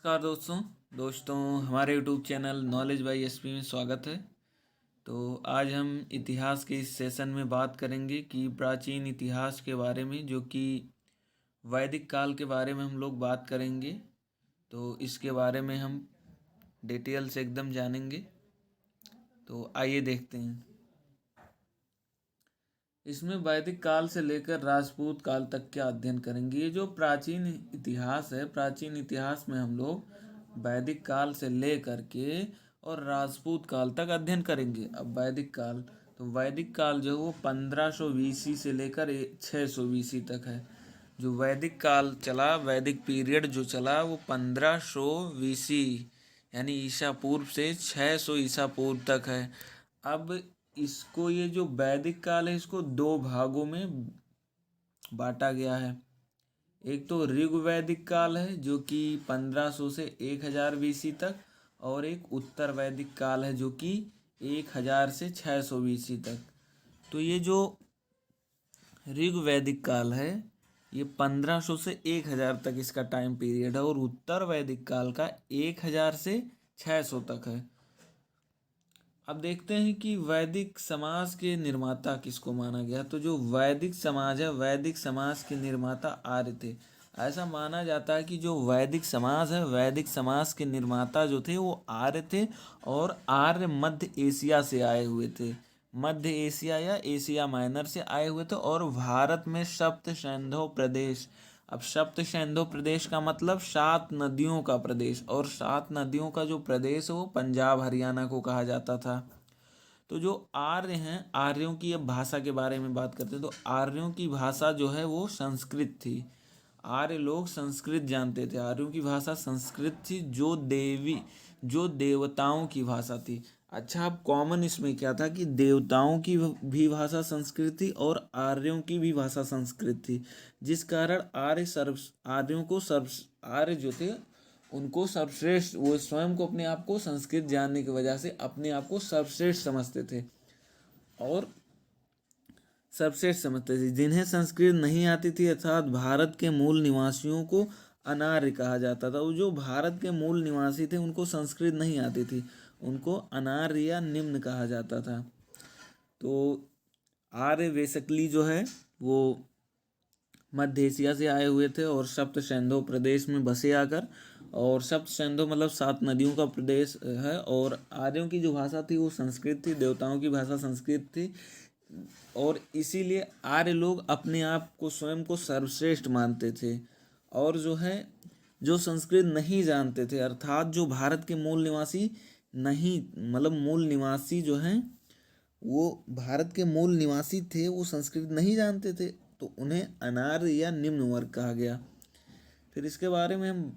नमस्कार दोस्तों हमारे YouTube channel knowledge by SP में स्वागत है। तो आज हम इतिहास के इस सेशन में बात करेंगे कि प्राचीन इतिहास के बारे में, जो कि वैदिक काल के बारे में हम लोग बात करेंगे। तो इसके बारे में हम डिटेल से एकदम जानेंगे। तो आइए देखते हैं। इसमें वैदिक काल से लेकर राजपूत काल तक का अध्ययन करेंगे। ये जो प्राचीन इतिहास है, प्राचीन इतिहास में हम लोग वैदिक काल से लेकर के और राजपूत काल तक अध्ययन करेंगे। अब वैदिक काल, तो वैदिक काल जो है वो 1500 बीसी से लेकर 600 बीसी तक है। जो वैदिक काल चला, वैदिक पीरियड जो चला वो 1500 बीसी यानी ईसा पूर्व से 600 ईसा पूर्व तक है। अब इसको, ये जो वैदिक काल है, इसको दो भागों में बांटा गया है। एक तो ऋग्वैदिक काल है जो कि 1500 से 1000 बीसी तक, और एक उत्तर वैदिक काल है जो कि 1000 से 600 बीसी तक। तो ये जो ऋग्वैदिक काल है ये 1500 से 1000 तक इसका टाइम पीरियड है, और उत्तर वैदिक काल का 1000 से 600 तक है। अब देखते हैं कि वैदिक समाज के निर्माता किसको माना गया। तो जो वैदिक समाज है, वैदिक समाज के निर्माता आर्य थे। ऐसा माना जाता है कि जो वैदिक समाज है, वैदिक समाज के निर्माता जो थे वो आर्य थे, और आर्य मध्य एशिया से आए हुए थे। मध्य एशिया या एशिया माइनर से आए हुए थे, और भारत में सप्त सिंधु प्रदेश। अब सप्त सिंधु प्रदेश का मतलब 7 नदियों का प्रदेश, और 7 नदियों का जो प्रदेश है वो पंजाब हरियाणा को कहा जाता था। तो जो आर्य हैं, आर्यों की अब भाषा के बारे में बात करते हैं। तो आर्यों की भाषा जो है वो संस्कृत थी। आर्य लोग संस्कृत जानते थे। आर्यों की भाषा संस्कृत थी, जो देवताओं की भाषा थी। अच्छा, अब कॉमन इसमें क्या था कि देवताओं की भी भाषा संस्कृत थी और आर्यों की भी भाषा संस्कृत थी। जिस कारण आर्य जो थे उनको सर्वश्रेष्ठ, वो स्वयं को, अपने आप को संस्कृत जानने की वजह से अपने आप को सर्वश्रेष्ठ समझते थे, और सर्वश्रेष्ठ समझते थे। जिन्हें संस्कृत नहीं आती थी, अर्थात भारत के मूल निवासियों को अनार्य कहा जाता था। वो जो भारत के मूल निवासी थे उनको संस्कृत नहीं आती थी, उनको अनार्य या निम्न कहा जाता था। तो आर्य बेसिकली जो है वो मध्य एशिया से आए हुए थे, और सप्त सिंधु प्रदेश में बसे आकर। और सप्त सिंधु मतलब 7 नदियों का प्रदेश है। और आर्यों की जो भाषा थी वो संस्कृत थी, देवताओं की भाषा संस्कृत थी, और इसीलिए आर्य लोग अपने आप को, स्वयं को सर्वश्रेष्ठ मानते थे। और जो है, जो संस्कृत नहीं जानते थे, अर्थात जो भारत के मूल निवासी नहीं, मतलब मूल निवासी जो हैं, वो भारत के मूल निवासी थे, वो संस्कृत नहीं जानते थे, तो उन्हें अनार्य या निम्न वर्ग कहा गया। फिर इसके बारे में हम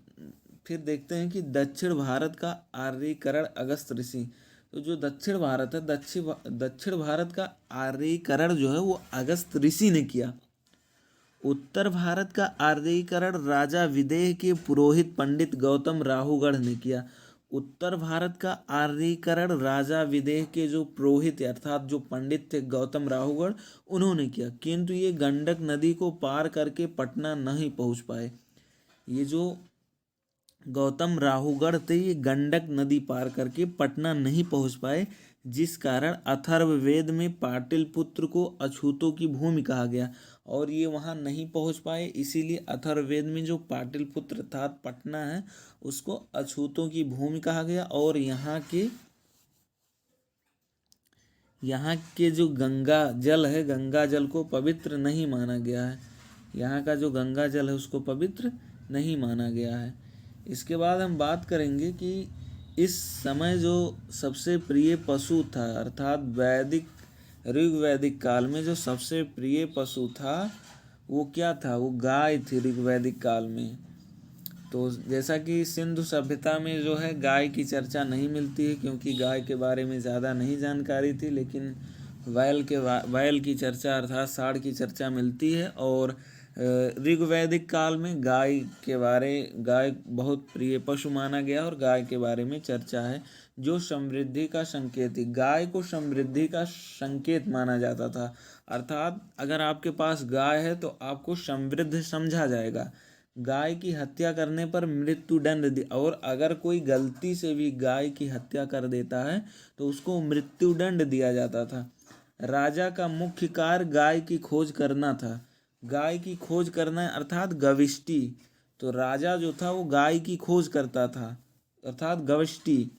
फिर देखते हैं कि दक्षिण भारत का आर्यीकरण अगस्त ऋषि। तो जो दक्षिण भारत है, दक्षिण भारत का आर्यीकरण जो है वो अगस्त ऋषि ने किया। उत्तर भारत का आर्यीकरण राजा विदेह के पुरोहित पंडित गौतम राहुगढ़ ने किया। उत्तर भारत का आर्यीकरण राजा विदेह के जो पुरोहित अर्थात जो पंडित थे गौतम राहुगढ़, उन्होंने किया। किंतु ये गंडक नदी को पार करके पटना नहीं पहुंच पाए। ये जो गौतम राहुगढ़ थे, ये गंडक नदी पार करके पटना नहीं पहुंच पाए, जिस कारण अथर्ववेद में पाटलिपुत्र को अछूतों की भूमि कहा गया। और ये वहाँ नहीं पहुंच पाए, इसीलिए अथर्ववेद में जो पाटलिपुत्र अर्थात पटना है उसको अछूतों की भूमि कहा गया। और यहाँ के जो गंगा जल है, गंगा जल को पवित्र नहीं माना गया है। यहाँ का जो गंगा जल है उसको पवित्र नहीं माना गया है। इसके बाद हम बात करेंगे कि इस समय जो सबसे प्रिय पशु था, अर्थात ऋग्वैदिक काल में जो सबसे प्रिय पशु था वो क्या था, वो गाय थी ऋग्वैदिक काल में। तो जैसा कि सिंधु सभ्यता में जो है गाय की चर्चा नहीं मिलती है, क्योंकि गाय के बारे में ज़्यादा नहीं जानकारी थी, लेकिन बैल की चर्चा अर्थात सांड की चर्चा मिलती है। और ऋग्वैदिक काल में गाय बहुत प्रिय पशु माना गया, और गाय के बारे में चर्चा है, जो समृद्धि का संकेत है। गाय को समृद्धि का संकेत माना जाता था, अर्थात अगर आपके पास गाय है तो आपको समृद्ध समझा जाएगा। गाय की हत्या करने पर मृत्युदंड दिया, और अगर कोई गलती से भी गाय की हत्या कर देता है तो उसको मृत्युदंड दिया जाता था। राजा का मुख्य कार्य गाय की खोज करना था। गाय की खोज करना अर्थात गविष्टि। तो राजा जो था वो गाय की खोज करता था अर्थात गविष्टि।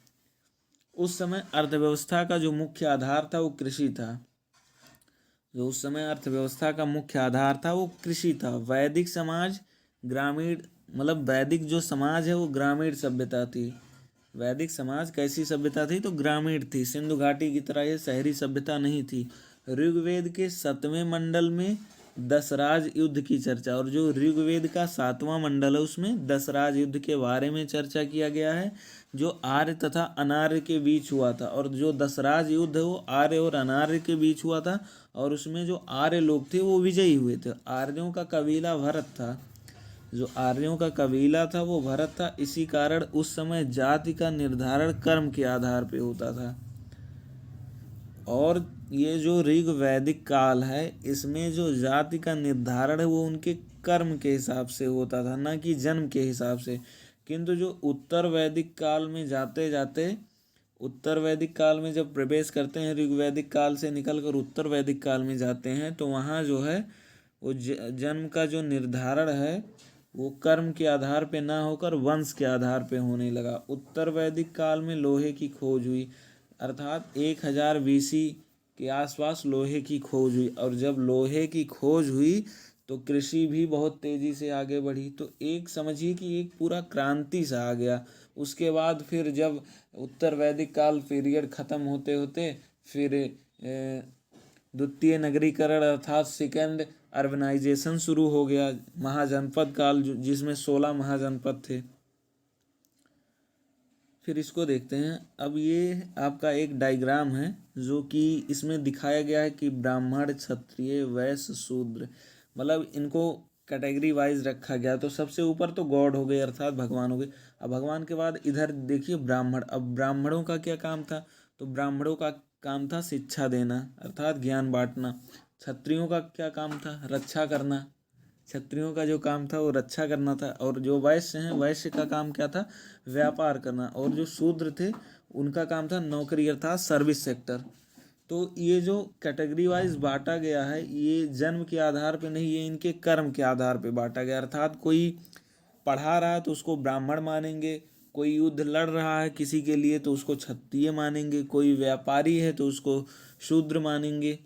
उस समय अर्थव्यवस्था का जो मुख्य आधार था वो कृषि था। जो उस समय अर्थव्यवस्था का मुख्य आधार था वो कृषि था। वैदिक समाज ग्रामीण, मतलब वैदिक जो समाज है वो ग्रामीण सभ्यता थी। वैदिक समाज कैसी सभ्यता थी? तो ग्रामीण थी। सिंधु घाटी की तरह ये शहरी सभ्यता नहीं थी। ऋग्वेद के 7वें मंडल में दशराज युद्ध की चर्चा, और जो ऋग्वेद का 7वां मंडल है उसमें दशराज युद्ध के बारे में चर्चा किया गया है, जो आर्य तथा अनार्य के बीच हुआ था। और जो दशराज युद्ध है वो आर्य और अनार्य के बीच हुआ था, और उसमें जो आर्य लोग थे वो विजयी हुए थे। आर्यों का कबीला भरत था। जो आर्यों का कबीला था वो भरत था। इसी कारण उस समय जाति का निर्धारण कर्म के आधार पे होता था। और ये जो ऋग वैदिक काल है इसमें जो जाति का निर्धारण है वो उनके कर्म के हिसाब से होता था, ना कि जन्म के हिसाब से। किंतु जो उत्तर वैदिक काल में जाते जाते, उत्तर वैदिक काल में जब प्रवेश करते हैं, ऋग्वैदिक काल से निकलकर उत्तर वैदिक काल में जाते हैं, तो वहाँ जो है वो जन्म का जो निर्धारण है वो कर्म के आधार पे ना होकर वंश के आधार पे होने लगा। उत्तर वैदिक काल में लोहे की खोज हुई, अर्थात 1000 BC के आसपास लोहे की खोज हुई। और जब लोहे की खोज हुई तो कृषि भी बहुत तेजी से आगे बढ़ी। तो एक समझिए कि एक पूरा क्रांति सा आ गया। उसके बाद फिर जब उत्तर वैदिक काल पीरियड खत्म होते होते फिर द्वितीय नगरीकरण अर्थात सेकेंड अर्बनाइजेशन शुरू हो गया। महाजनपद काल जिसमें 16 महाजनपद थे। फिर इसको देखते हैं। अब ये आपका एक डायग्राम है जो कि इसमें दिखाया गया है कि ब्राह्मण, क्षत्रिय, वैश्य, शूद्र, मतलब इनको कैटेगरी वाइज रखा गया। तो सबसे ऊपर तो गॉड हो गए अर्थात भगवान हो गए। अब भगवान के बाद इधर देखिए ब्राह्मण। अब ब्राह्मणों का क्या काम था? तो ब्राह्मणों का काम था शिक्षा देना अर्थात ज्ञान बांटना। क्षत्रियों का क्या काम था? रक्षा करना। क्षत्रियों का जो काम था वो रक्षा करना था। और जो वैश्य हैं, वैश्य का काम क्या था? व्यापार करना। और जो शूद्र थे उनका काम था नौकरी अर्थात सर्विस सेक्टर। तो ये जो कैटेगरी वाइज बांटा गया है ये जन्म के आधार पे नहीं, ये इनके कर्म के आधार पे बांटा गया। अर्थात कोई पढ़ा रहा है तो उसको ब्राह्मण मानेंगे, कोई युद्ध लड़ रहा है किसी के लिए तो उसको क्षत्रिय मानेंगे, कोई व्यापारी है तो उसको शूद्र मानेंगे,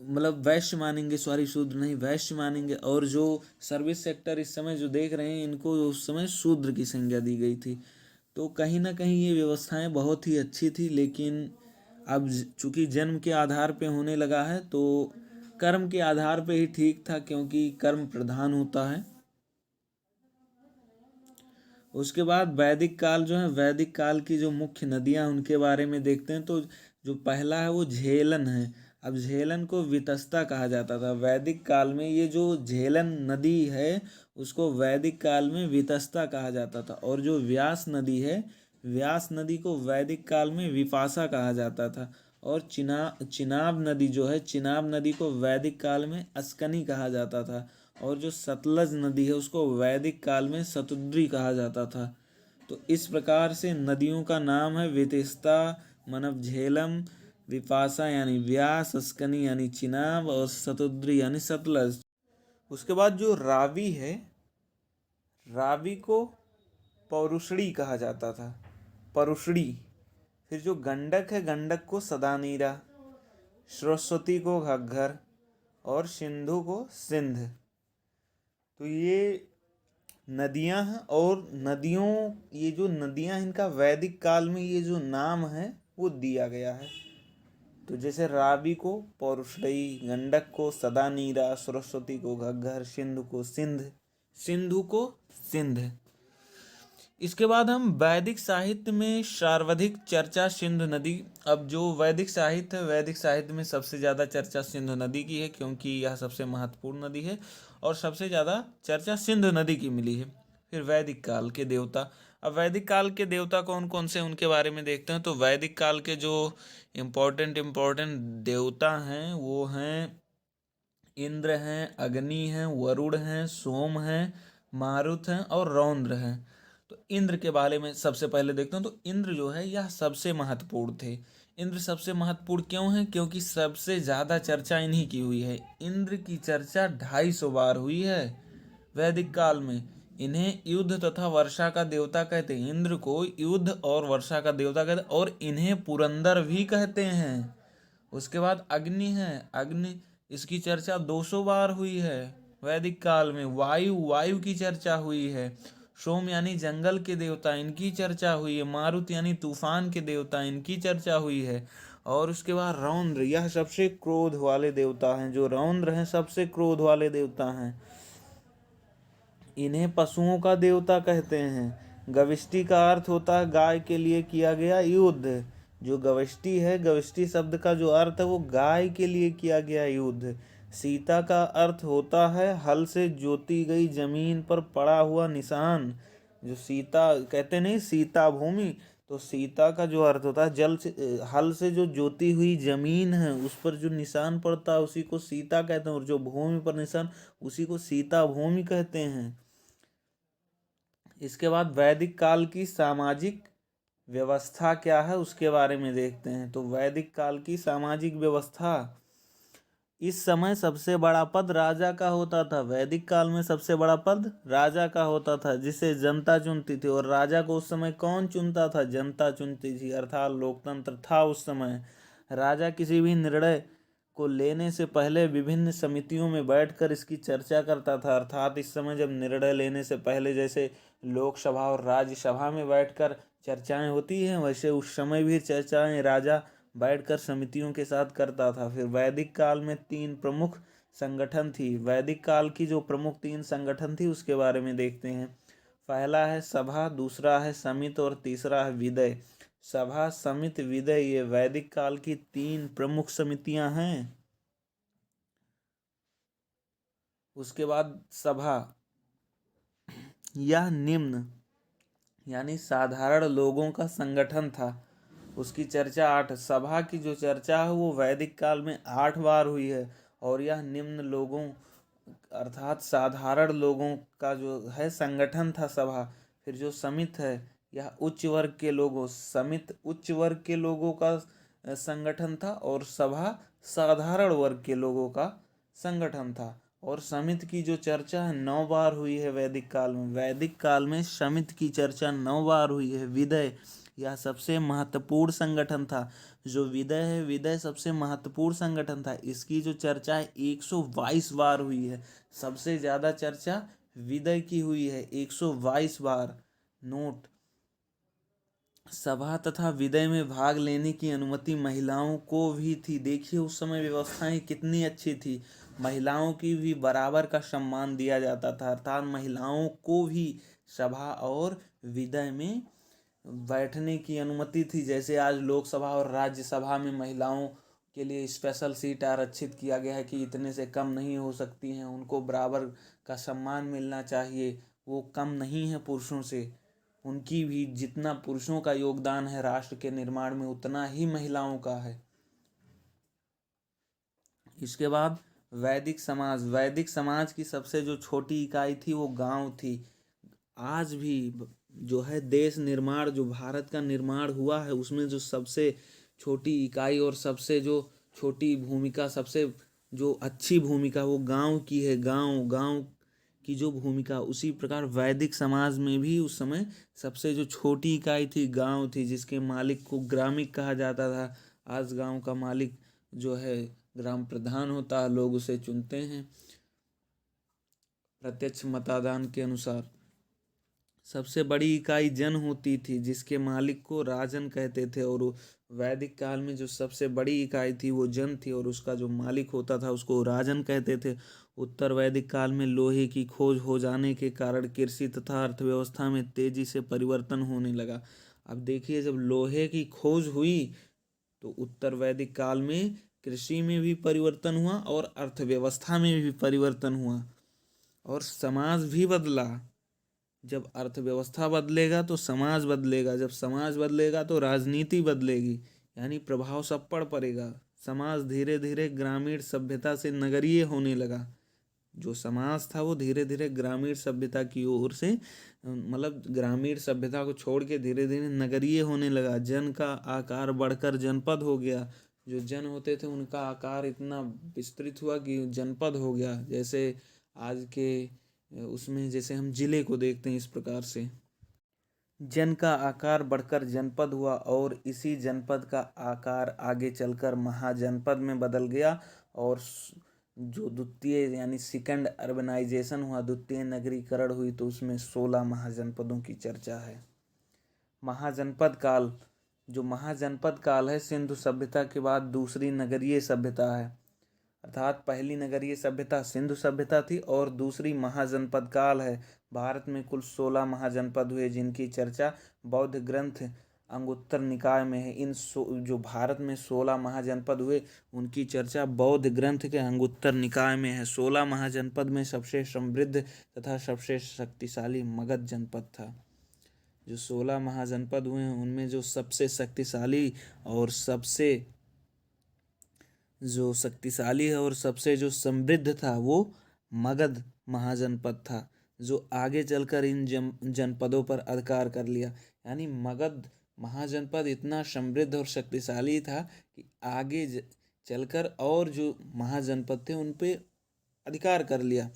मतलब वैश्य मानेंगे, सॉरी शूद्र नहीं वैश्य मानेंगे। और जो सर्विस सेक्टर इस समय जो देख रहे हैं इनको उस समय शूद्र की संज्ञा दी गई थी। तो कहीं ना कहीं ये व्यवस्थाएं बहुत ही अच्छी थी, लेकिन अब चूंकि जन्म के आधार पे होने लगा है तो कर्म के आधार पे ही ठीक था, क्योंकि कर्म प्रधान होता है। उसके बाद वैदिक काल जो है, वैदिक काल की जो मुख्य नदियां उनके बारे में देखते हैं। तो जो पहला है वो झेलन है। अब झेलन को वितस्ता कहा जाता था वैदिक काल में। ये जो झेलन नदी है उसको वैदिक काल में वितस्ता कहा जाता था। और जो व्यास नदी है, व्यास नदी को वैदिक काल में विपाशा कहा जाता था। और चिनाब नदी जो है, चिनाब नदी को वैदिक काल में अस्कनी कहा जाता था। और जो सतलज नदी है उसको वैदिक काल में शतुद्री कहा जाता था। तो इस प्रकार से नदियों का नाम है वितस्ता, मनव झेलम, विपाशा यानी व्यास, अस्कनी यानी चिनाब, और शतुद्री यानी सतलज। उसके बाद जो रावी है, रावी को पौरुषणी कहा जाता था, परुषणी। फिर जो गंडक है, गंडक को सदानीरा, सरस्वती को घग्घर, और सिंधु को सिंध। तो ये नदियां हैं। और नदियों, ये जो नदियां इनका वैदिक काल में ये जो नाम है वो दिया गया है। तो जैसे रावी को पौरुषणी, गंडक को सदानीरा, सरस्वती को घग्घर, सिंधु को सिंध, सिंधु को सिंध। इसके बाद हम वैदिक साहित्य में सर्वाधिक चर्चा सिंधु नदी। अब जो वैदिक साहित्य है, वैदिक साहित्य में सबसे ज़्यादा चर्चा सिंधु नदी की है, क्योंकि यह सबसे महत्वपूर्ण नदी है और सबसे ज़्यादा चर्चा सिंधु नदी की मिली है। फिर वैदिक काल के देवता। अब वैदिक काल के देवता कौन कौन से उनके बारे में देखते हैं। तो वैदिक काल के जो इम्पोर्टेंट देवता हैं वो हैं इंद्र हैं, अग्नि हैं, वरुण हैं, सोम हैं, मारुत हैं और रौद्र हैं। तो इंद्र के बारे में सबसे पहले देखते हैं। तो इंद्र जो है यह सबसे महत्वपूर्ण थे। इंद्र सबसे महत्वपूर्ण क्यों है? क्योंकि सबसे ज़्यादा चर्चा इन्हीं की हुई है। इंद्र की चर्चा 250 बार हुई है वैदिक काल में। इन्हें युद्ध तथा वर्षा का देवता कहते हैं। इंद्र को युद्ध और वर्षा का देवता कहते हैं और इन्हें पुरंदर भी कहते हैं। उसके बाद अग्नि है। अग्नि, इसकी चर्चा 200 बार हुई है वैदिक काल में। वायु, वायु की चर्चा हुई है। सोम यानी जंगल के देवता, इनकी चर्चा हुई है। मारुत यानी तूफान के देवता, इनकी चर्चा हुई है। और उसके बाद रौद्र, यह सबसे क्रोध वाले देवता हैं। जो रौद्र हैं सबसे क्रोध वाले देवता हैं। इन्हें पशुओं का देवता कहते हैं। गविष्टि का अर्थ होता है गाय के लिए किया गया युद्ध। जो गविष्टि है, गविष्टि शब्द का जो अर्थ है वो गाय के लिए किया गया युद्ध। सीता का अर्थ होता है हल से जोती गई जमीन पर पड़ा हुआ निशान। जो सीता कहते नहीं, सीता भूमि, तो सीता का जो अर्थ होता है जल से, हल से जो जोती हुई जमीन है उस पर जो निशान पड़ता है उसी को सीता कहते हैं। और जो भूमि पर निशान, उसी को सीता भूमि कहते हैं। इसके बाद वैदिक काल की सामाजिक व्यवस्था क्या है उसके बारे में देखते हैं। तो वैदिक काल की सामाजिक व्यवस्था, इस समय सबसे बड़ा पद राजा का होता था। वैदिक काल में सबसे बड़ा पद राजा का होता था जिसे जनता चुनती थी। और राजा को उस समय कौन चुनता था? जनता चुनती थी, अर्थात लोकतंत्र था उस समय। राजा किसी भी निर्णय को लेने से पहले विभिन्न समितियों में बैठकर इसकी चर्चा करता था। अर्थात इस समय जब निर्णय लेने से पहले जैसे लोकसभा और राज्यसभा में बैठकर चर्चाएं होती हैं, वैसे उस समय भी चर्चाएं राजा बैठकर समितियों के साथ करता था। फिर वैदिक काल में 3 प्रमुख संगठन थी। वैदिक काल की जो प्रमुख 3 संगठन थी उसके बारे में देखते हैं। पहला है सभा, दूसरा है समिति और तीसरा है विदय। सभा, समिति, विदय, ये वैदिक काल की 3 प्रमुख समितियां हैं। उसके बाद सभा, यह निम्न यानी साधारण लोगों का संगठन था। उसकी चर्चा 8, सभा की जो चर्चा है वो वैदिक काल में 8 बार हुई है। और यह निम्न लोगों अर्थात साधारण लोगों का जो है संगठन था सभा। फिर जो समिति है यह उच्च वर्ग के लोगों, समिति उच्च वर्ग के लोगों का संगठन था और सभा साधारण वर्ग के लोगों का संगठन था। और समिति की जो चर्चा है 9 बार हुई है वैदिक काल में। वैदिक काल में समिति की चर्चा 9 बार हुई है। विदय, यह सबसे महत्वपूर्ण संगठन था। जो विदय है, विदय सबसे महत्वपूर्ण संगठन था। इसकी जो चर्चा है 122 बार हुई है। सबसे ज्यादा चर्चा विदय की हुई है, 122 बार। नोट, सभा तथा विदय में भाग लेने की अनुमति महिलाओं को भी थी। देखिए उस समय व्यवस्थाएं कितनी अच्छी थी। महिलाओं की भी बराबर का सम्मान दिया जाता था। अर्थात महिलाओं को भी सभा और विदय में बैठने की अनुमति थी। जैसे आज लोकसभा और राज्यसभा में महिलाओं के लिए स्पेशल सीट आरक्षित किया गया है कि इतने से कम नहीं हो सकती हैं, उनको बराबर का सम्मान मिलना चाहिए, वो कम नहीं है पुरुषों से। उनकी भी जितना पुरुषों का योगदान है राष्ट्र के निर्माण में उतना ही महिलाओं का है। इसके बाद वैदिक समाज, वैदिक समाज की सबसे जो छोटी इकाई थी वो गांव थी। आज भी जो है देश निर्माण, जो भारत का निर्माण हुआ है उसमें जो सबसे छोटी इकाई और सबसे जो छोटी भूमिका, सबसे जो अच्छी भूमिका वो गांव की है। गांव, गांव की जो भूमिका, उसी प्रकार वैदिक समाज में भी उस समय सबसे जो छोटी इकाई थी गांव थी, जिसके मालिक को ग्रामिक कहा जाता था। आज गांव का मालिक जो है ग्राम प्रधान होता है, लोग उसे चुनते हैं प्रत्यक्ष मतादान के अनुसार। सबसे बड़ी इकाई जन होती थी जिसके मालिक को राजन कहते थे। और वैदिक काल में जो सबसे बड़ी इकाई थी वो जन थी और उसका जो मालिक होता था उसको राजन कहते थे। उत्तर वैदिक काल में लोहे की खोज हो जाने के कारण कृषि तथा अर्थव्यवस्था में तेजी से परिवर्तन होने लगा। अब देखिए जब लोहे की खोज हुई तो उत्तर वैदिक काल में कृषि में भी परिवर्तन हुआ और अर्थव्यवस्था में भी परिवर्तन हुआ और समाज भी बदला। जब अर्थव्यवस्था बदलेगा तो समाज बदलेगा, जब समाज बदलेगा तो राजनीति बदलेगी, यानी प्रभाव सब पर पड़ेगा। समाज धीरे धीरे ग्रामीण सभ्यता से नगरीय होने लगा। जो समाज था वो धीरे धीरे ग्रामीण सभ्यता की ओर से मतलब ग्रामीण सभ्यता को छोड़ के धीरे धीरे नगरीय होने लगा। जन का आकार बढ़कर जनपद हो गया। जो जन होते थे उनका आकार इतना विस्तृत हुआ कि जनपद हो गया। जैसे आज के उसमें जैसे हम जिले को देखते हैं, इस प्रकार से जन का आकार बढ़कर जनपद हुआ और इसी जनपद का आकार आगे चलकर महाजनपद में बदल गया। और जो द्वितीय यानी सेकंड अर्बनाइजेशन हुआ, द्वितीय नगरीकरण हुई, तो उसमें 16 महाजनपदों की चर्चा है। महाजनपद काल, जो महाजनपद काल है सिंधु सभ्यता के बाद दूसरी नगरीय सभ्यता है। अर्थात पहली नगरीय सभ्यता सिंधु सभ्यता थी और दूसरी महाजनपद काल है। भारत में कुल 16 महाजनपद हुए जिनकी चर्चा बौद्ध ग्रंथ अंगुत्तर निकाय में है। जो भारत में 16 महाजनपद हुए उनकी चर्चा बौद्ध ग्रंथ के अंगुत्तर निकाय में है। 16 महाजनपद में सबसे समृद्ध तथा सबसे शक्तिशाली मगध जनपद था। जो 16 महाजनपद हुए हैं उनमें जो सबसे शक्तिशाली और सबसे है और सबसे जो समृद्ध था वो मगध महाजनपद था, जो आगे चलकर इन जनपदों पर अधिकार कर लिया। यानी मगध महाजनपद इतना समृद्ध और शक्तिशाली था कि आगे चलकर और जो महाजनपद थे उन पे अधिकार कर लिया।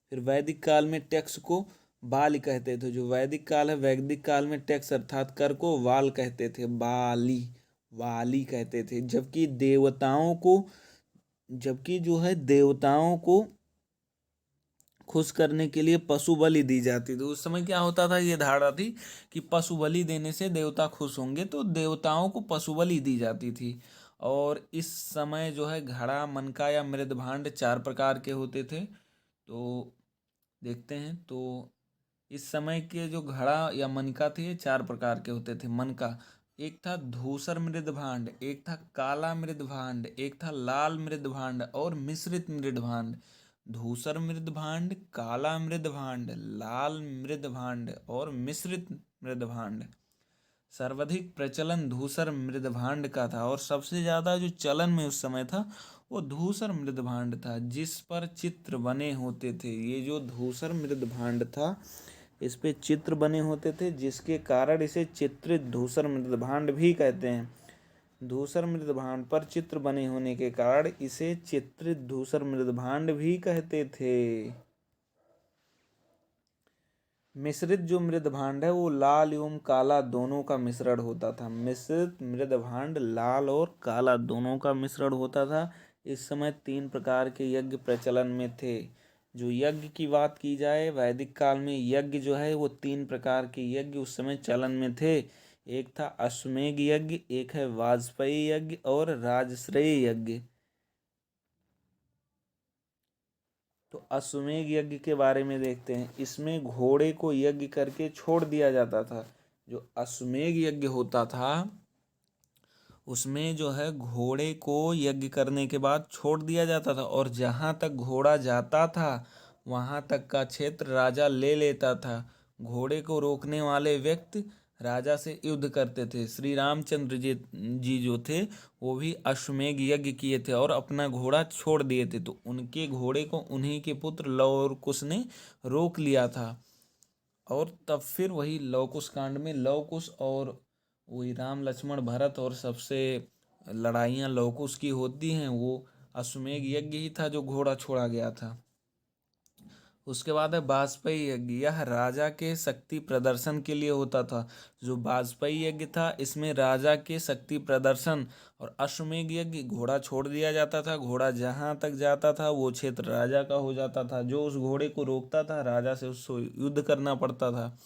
फिर वैदिक काल में टैक्स को बाली कहते थे। जो वैदिक काल है, वैदिक काल में टैक्स अर्थात कर को वाल कहते थे, वाली कहते थे। जबकि जो है देवताओं को खुश करने के लिए पशु बलि दी जाती थी। उस समय क्या होता था, ये धारणा थी कि पशु बलि देने से देवता खुश होंगे, तो देवताओं को पशु बलि दी जाती थी। और इस समय जो है घड़ा, मनका या मृदभांड 4 प्रकार के होते थे। तो देखते हैं, तो इस समय के जो घड़ा या मनका थे ये 4 प्रकार के होते थे। मनका, एक था धूसर मृदभांड, एक था काला मृदभांड, एक था लाल मृदभांड और मिश्रित मृदभांड। धूसर मृदभांड, काला मृदभांड, लाल मृदभांड और मिश्रित मृदभांड। सर्वाधिक प्रचलन धूसर मृदभांड का था और सबसे ज़्यादा जो चलन में उस समय था वो धूसर मृदभांड था, जिस पर चित्र बने होते थे। ये जो धूसर मृदभांड था इस पे चित्र बने होते थे, जिसके कारण इसे चित्रित धूसर मृदभांड भी कहते हैं। धूसर मृदभांड पर चित्र बने होने के कारण इसे चित्रित धूसर मृदभांड भी कहते थे। मिश्रित जो मृदभांड है वो लाल एवं काला दोनों का मिश्रण होता था। मिश्रित मृदभांड लाल और काला दोनों का मिश्रण होता था। इस समय 3 प्रकार के यज्ञ प्रचलन में थे। जो यज्ञ की बात की जाए, वैदिक काल में यज्ञ जो है वो 3 प्रकार के यज्ञ उस समय चलन में थे। एक था अश्वमेध यज्ञ, एक है वाजपेयी यज्ञ और राजश्रेय यज्ञ। तो अश्वमेध यज्ञ के बारे में देखते हैं। इसमें घोड़े को यज्ञ करके छोड़ दिया जाता था। जो अश्वमेध यज्ञ होता था उसमें जो है घोड़े को यज्ञ करने के बाद छोड़ दिया जाता था और जहाँ तक घोड़ा जाता था वहाँ तक का क्षेत्र राजा ले लेता था। घोड़े को रोकने वाले व्यक्ति राजा से युद्ध करते थे। श्री रामचंद्र जी जो थे वो भी अश्वमेध यज्ञ किए थे और अपना घोड़ा छोड़ दिए थे, तो उनके घोड़े को उन्हीं के पुत्र लव और कुश ने रोक लिया था। और तब फिर वही लव कुश कांड में लव कुश और वही राम लक्ष्मण भरत और सबसे लड़ाइयाँ लव कुश की होती हैं, वो अश्वमेध यज्ञ ही था जो घोड़ा छोड़ा गया था। उसके बाद है वाजपेयी यज्ञ। यह राजा के शक्ति प्रदर्शन के लिए होता था। जो वाजपेयी यज्ञ था इसमें राजा के शक्ति प्रदर्शन, और अश्वमेध यज्ञ घोड़ा छोड़ दिया जाता था। घोड़ा जहाँ तक जाता था वो क्षेत्र राजा का हो जाता था। जो उस घोड़े को रोकता था राजा से उसको युद्ध करना पड़ता था।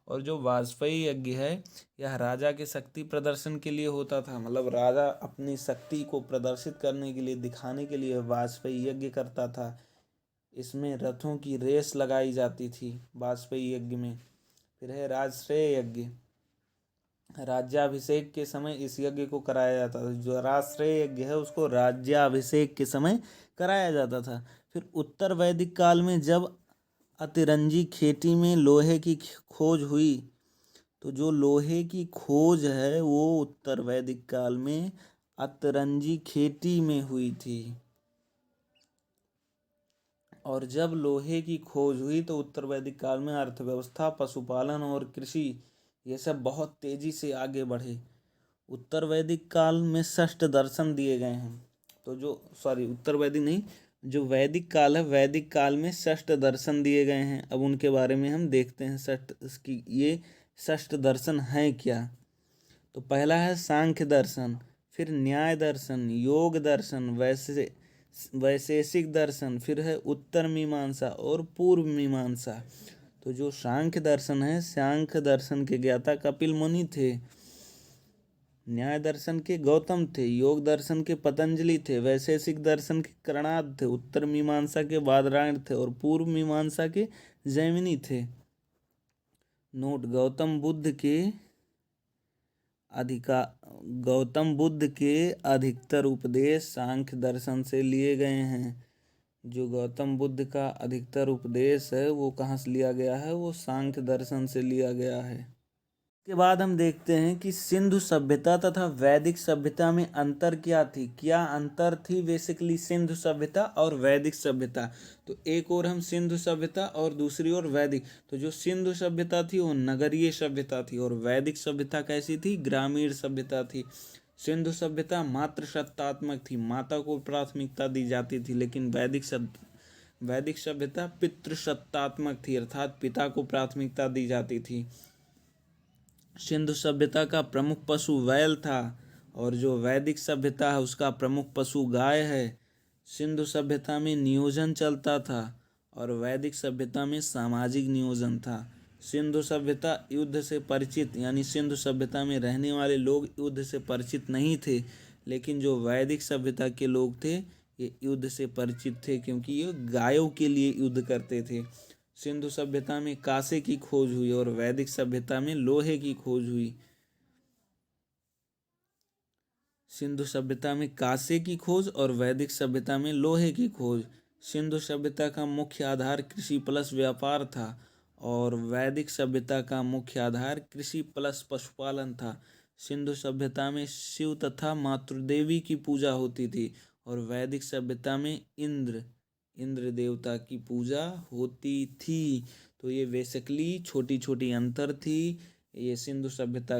और जो वाजपेयी यज्ञ है यह राजा के शक्ति प्रदर्शन के लिए होता था। मतलब राजा अपनी शक्ति को प्रदर्शित करने के लिए, दिखाने के लिए वाजपेयी यज्ञ करता था। इसमें रथों की रेस लगाई जाती थी वाजपेयी यज्ञ में। फिर है राजश्रेय यज्ञ। राज्याभिषेक के समय इस यज्ञ को कराया जाता था। जो राजश्रेय यज्ञ है उसको राज्याभिषेक के समय कराया जाता था। फिर उत्तर वैदिक काल में जब अतिरंजी खेती में लोहे की खोज हुई, तो जो लोहे की खोज है वो उत्तर वैदिक काल में अतरंजी खेती में हुई थी। और जब लोहे की खोज हुई तो उत्तर वैदिक काल में अर्थव्यवस्था, पशुपालन और कृषि ये सब बहुत तेजी से आगे बढ़े। उत्तर वैदिक काल में षष्ठ दर्शन दिए गए हैं। तो जो उत्तर वैदिक नहीं, जो वैदिक काल है, वैदिक काल में षष्ठ दर्शन दिए गए हैं। अब उनके बारे में हम देखते हैं ये षष्ठ दर्शन है क्या। तो पहला है सांख्य दर्शन, फिर न्याय दर्शन, योग दर्शन, वैशेषिक दर्शन, फिर है उत्तर मीमांसा और पूर्व मीमांसा। तो जो सांख्य दर्शन है, सांख्य दर्शन के ज्ञाता कपिल मुनि थे, न्याय दर्शन के गौतम थे, योग दर्शन के पतंजलि थे, वैशेषिक दर्शन के कणाद थे, उत्तर मीमांसा के बादरायण थे और पूर्व मीमांसा के जैमिनी थे। नोट, गौतम बुद्ध के अधिकतर उपदेश सांख्य दर्शन से लिए गए हैं। जो गौतम बुद्ध का अधिकतर उपदेश है वो कहाँ से लिया गया है, वो सांख्य दर्शन से लिया गया है। के बाद हम देखते हैं कि सिंधु सभ्यता तथा वैदिक सभ्यता में अंतर क्या थी। क्या अंतर थी बेसिकली सिंधु सभ्यता और वैदिक सभ्यता। तो एक और हम सिंधु सभ्यता और दूसरी ओर वैदिक। तो जो सिंधु सभ्यता थी वो नगरीय सभ्यता थी और वैदिक सभ्यता कैसी थी, ग्रामीण सभ्यता थी। सिंधु सभ्यता मातृसत्तात्मक थी, माता को प्राथमिकता दी जाती थी, लेकिन वैदिक सभ्यता पितृसत्तात्मक थी, अर्थात पिता को प्राथमिकता दी जाती थी। सिंधु सभ्यता का प्रमुख पशु बैल था और जो वैदिक सभ्यता है उसका प्रमुख पशु गाय है। सिंधु सभ्यता में नियोजन चलता था और वैदिक सभ्यता में सामाजिक नियोजन था। सिंधु सभ्यता युद्ध से परिचित, यानी सिंधु सभ्यता में रहने वाले लोग युद्ध से परिचित नहीं थे, लेकिन जो वैदिक सभ्यता के लोग थे ये युद्ध से परिचित थे, क्योंकि ये गायों के लिए युद्ध करते थे। सिंधु सभ्यता में कांसे की खोज हुई और वैदिक सभ्यता में लोहे की खोज हुई। सिंधु सभ्यता में कांसे की खोज और वैदिक सभ्यता में लोहे की खोज। सिंधु सभ्यता का मुख्य आधार कृषि प्लस व्यापार था और वैदिक सभ्यता का मुख्य आधार कृषि प्लस पशुपालन था। सिंधु सभ्यता में शिव तथा मातृदेवी की पूजा होती थी और वैदिक सभ्यता में इंद्र देवता की पूजा होती थी। तो ये बेसिकली छोटी छोटी अंतर थी। ये सिंधु सभ्यता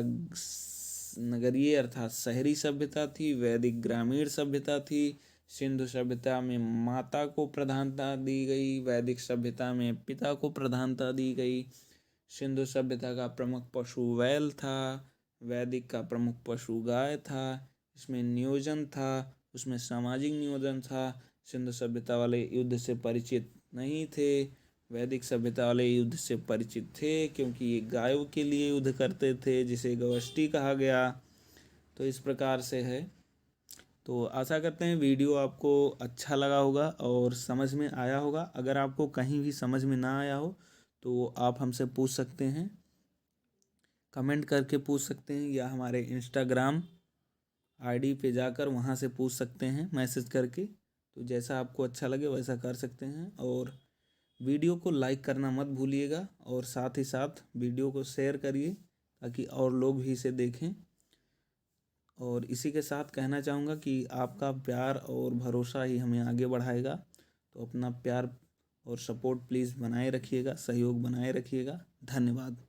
नगरीय अर्थात शहरी सभ्यता थी, वैदिक ग्रामीण सभ्यता थी। सिंधु सभ्यता में माता को प्रधानता दी गई, वैदिक सभ्यता में पिता को प्रधानता दी गई। सिंधु सभ्यता का प्रमुख पशु बैल था, वैदिक का प्रमुख पशु गाय था। इसमें नियोजन था, उसमें सामाजिक नियोजन था। सिंधु सभ्यता वाले युद्ध से परिचित नहीं थे, वैदिक सभ्यता वाले युद्ध से परिचित थे, क्योंकि ये गायों के लिए युद्ध करते थे, जिसे गवष्टि कहा गया। तो इस प्रकार से है। तो आशा करते हैं वीडियो आपको अच्छा लगा होगा और समझ में आया होगा। अगर आपको कहीं भी समझ में ना आया हो तो आप हमसे पूछ सकते हैं, कमेंट करके पूछ सकते हैं, या हमारे इंस्टाग्राम आईडी पे जाकर वहाँ से पूछ सकते हैं मैसेज करके। तो जैसा आपको अच्छा लगे वैसा कर सकते हैं। और वीडियो को लाइक करना मत भूलिएगा और साथ ही साथ वीडियो को शेयर करिए ताकि और लोग भी इसे देखें। और इसी के साथ कहना चाहूँगा कि आपका प्यार और भरोसा ही हमें आगे बढ़ाएगा। तो अपना प्यार और सपोर्ट प्लीज़ बनाए रखिएगा, सहयोग बनाए रखिएगा। धन्यवाद।